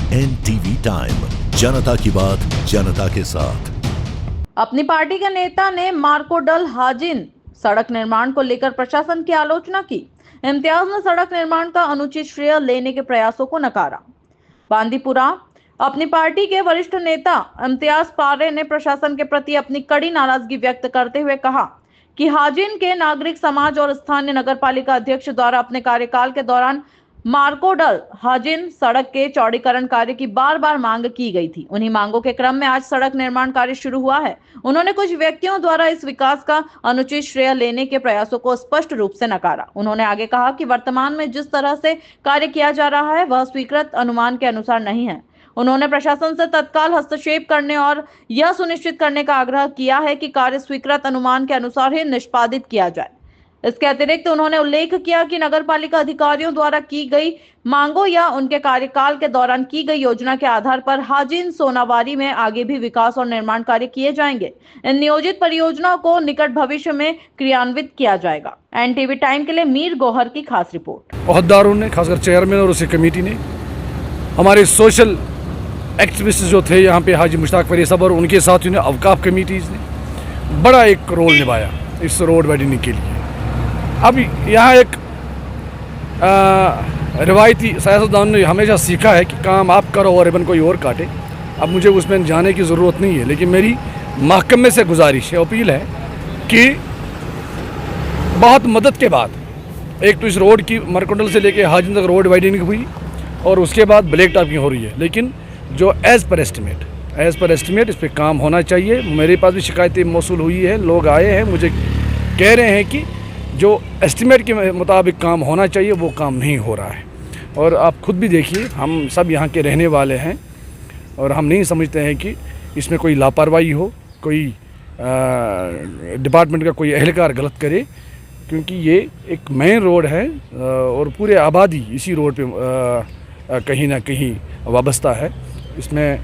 NTV time, जनता की बात जनता के साथ। अपनी पार्टी के नेता ने मार्कोडल हाजिन सड़क निर्माण को लेकर प्रशासन की आलोचना की। इम्तियाज ने सड़क निर्माण का अनुचित श्रेय लेने के प्रयासों को नकारा। बांदीपुरा अपनी पार्टी के वरिष्ठ नेता इम्तियाज पारे ने प्रशासन के प्रति अपनी कड़ी नाराजगी व्यक्त करते हुए कहा कि हाजिन के नागरिक समाज और स्थानीय नगरपालिका अध्यक्ष द्वारा अपने कार्यकाल के दौरान मार्कोडल हाजिन सड़क के चौड़ीकरण कार्य की बार बार मांग की गई थी। उन्हीं मांगों के क्रम में आज सड़क निर्माण कार्य शुरू हुआ है। उन्होंने कुछ व्यक्तियों द्वारा इस विकास का अनुचित श्रेय लेने के प्रयासों को स्पष्ट रूप से नकारा। उन्होंने आगे कहा कि वर्तमान में जिस तरह से कार्य किया जा रहा है वह स्वीकृत अनुमान के अनुसार नहीं है। उन्होंने प्रशासन से तत्काल हस्तक्षेप करने और यह सुनिश्चित करने का आग्रह किया है कि कार्य स्वीकृत अनुमान के अनुसार ही निष्पादित किया जाए। इसके अतिरिक्त उन्होंने उल्लेख किया कि नगरपालिका अधिकारियों द्वारा की गई मांगों या उनके कार्यकाल के दौरान की गई योजना के आधार पर हाजिन सोनावारी में आगे भी विकास और निर्माण कार्य किए जाएंगे। इन नियोजित परियोजनाओं को निकट भविष्य में क्रियान्वित किया जाएगा। NTV टाइम के लिए मीर गौहर की खास रिपोर्ट। ओहदेदारों ने, खासकर चेयरमैन और उसकी कमेटी ने, हमारे सोशल एक्टिविस्ट जो थे यहाँ पे हाजी मुश्ताक फरीद साहब और उनके साथियों ने, अवकाफ कमेटीज़ ने बड़ा एक रोल निभाया इस रोड वाइडनिंग के लिए। अब यहाँ एक रिवायती सियासतदान ने हमेशा सीखा है कि काम आप करो और रिबन कोई और काटे। अब मुझे उसमें जाने की ज़रूरत नहीं है, लेकिन मेरी महकमे से गुजारिश है, अपील है कि बहुत मदद के बाद एक तो इस रोड की मरकोंडल से लेके हाजिन तक रोड वाइडनिंग हुई और उसके बाद ब्लैक टॉपिंग हो रही है, लेकिन जो एज़ पर एस्टिमेट इस पर काम होना चाहिए। मेरे पास भी शिकायतें मौसूल हुई है, लोग आए हैं मुझे कह रहे हैं कि जो एस्टिमेट के मुताबिक काम होना चाहिए वो काम नहीं हो रहा है। और आप खुद भी देखिए, हम सब यहाँ के रहने वाले हैं और हम नहीं समझते हैं कि इसमें कोई लापरवाही हो, कोई डिपार्टमेंट का कोई एहलकार गलत करे, क्योंकि ये एक मेन रोड है और पूरे आबादी इसी रोड पे कहीं ना कहीं वाबस्ता है। इसमें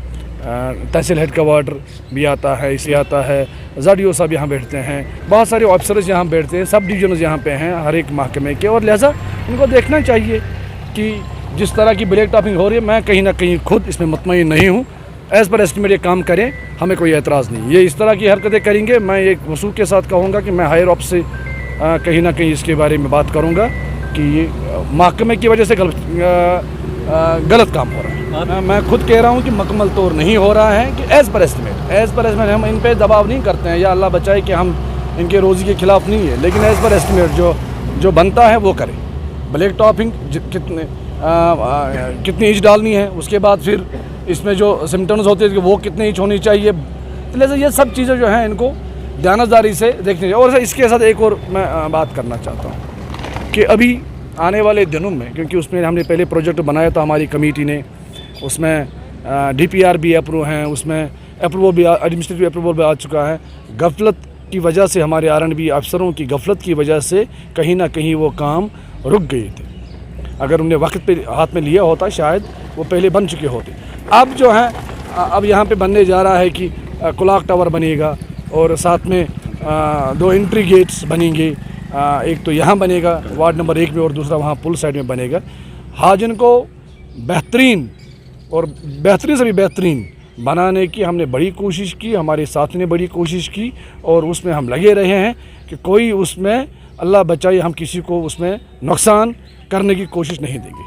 तहसील हेड का वार्डर भी आता है, इसे आता है, ZDO साहब यहाँ बैठते हैं, बहुत सारे ऑफिसर्स यहाँ बैठते हैं, सब डिवीजन यहाँ पे हैं हर एक महकमे के, और लिहाजा उनको देखना चाहिए कि जिस तरह की ब्लैक टॉपिंग हो रही है, मैं कहीं ना कहीं खुद इसमें मुतमईन नहीं हूँ। एज़ पर एस्टिमेट ये काम करें, हमें कोई एतराज़ नहीं। ये इस तरह की हरकतें करेंगे, मैं एक वसूख के साथ कहूँगा कि मैं हायर ऑफ से कहीं ना कहीं इसके बारे में बात करूँगा कि ये महकमे की वजह से गलत काम हो रहा है। मैं खुद कह रहा हूँ कि मुकम्मल तौर नहीं हो रहा है कि एज़ पर एस्टिमेट हम इन पे दबाव नहीं करते हैं, या अल्लाह बचाए कि हम इनके रोज़ी के खिलाफ़ नहीं है, लेकिन एज़ पर एस्टिमेट जो बनता है वो करें। ब्लैक टॉपिंग कितनी इंच डालनी है, उसके बाद फिर इसमें जो सिम्टम्स होते हैं वो कितने इंच होनी चाहिए, इसलिए ये सब चीज़ें जो हैं इनको ध्यानदारी से देखनी चाहिए। और इसके साथ एक और मैं बात करना चाहता हूँ कि अभी आने वाले दिनों में, क्योंकि उसमें हमने पहले प्रोजेक्ट बनाया था हमारी कमेटी ने, उसमें DPR भी अप्रूव हैं, उसमें अप्रूवल भी, एडमिनिस्ट्रेटिव अप्रूवल भी आ चुका है। गफलत की वजह से, हमारे R&B अफसरों की गफलत की वजह से कहीं ना कहीं वो काम रुक गए थे। अगर उन्हें वक्त पे हाथ में लिया होता शायद वो पहले बन चुके होते। अब जो है, अब यहाँ पे बनने जा रहा है कि क्लॉक टावर बनेगा और साथ में 2 एंट्री गेट्स बनेंगे। एक तो यहाँ बनेगा वार्ड नंबर 1 में और दूसरा वहाँ पुल साइड में बनेगा। हाजिन को बेहतरीन और बेहतरीन से भी बेहतरीन बनाने की हमने बड़ी कोशिश की, हमारे साथी ने बड़ी कोशिश की और उसमें हम लगे रहे हैं कि कोई उसमें, अल्लाह बचाए, हम किसी को उसमें नुकसान करने की कोशिश नहीं देंगे।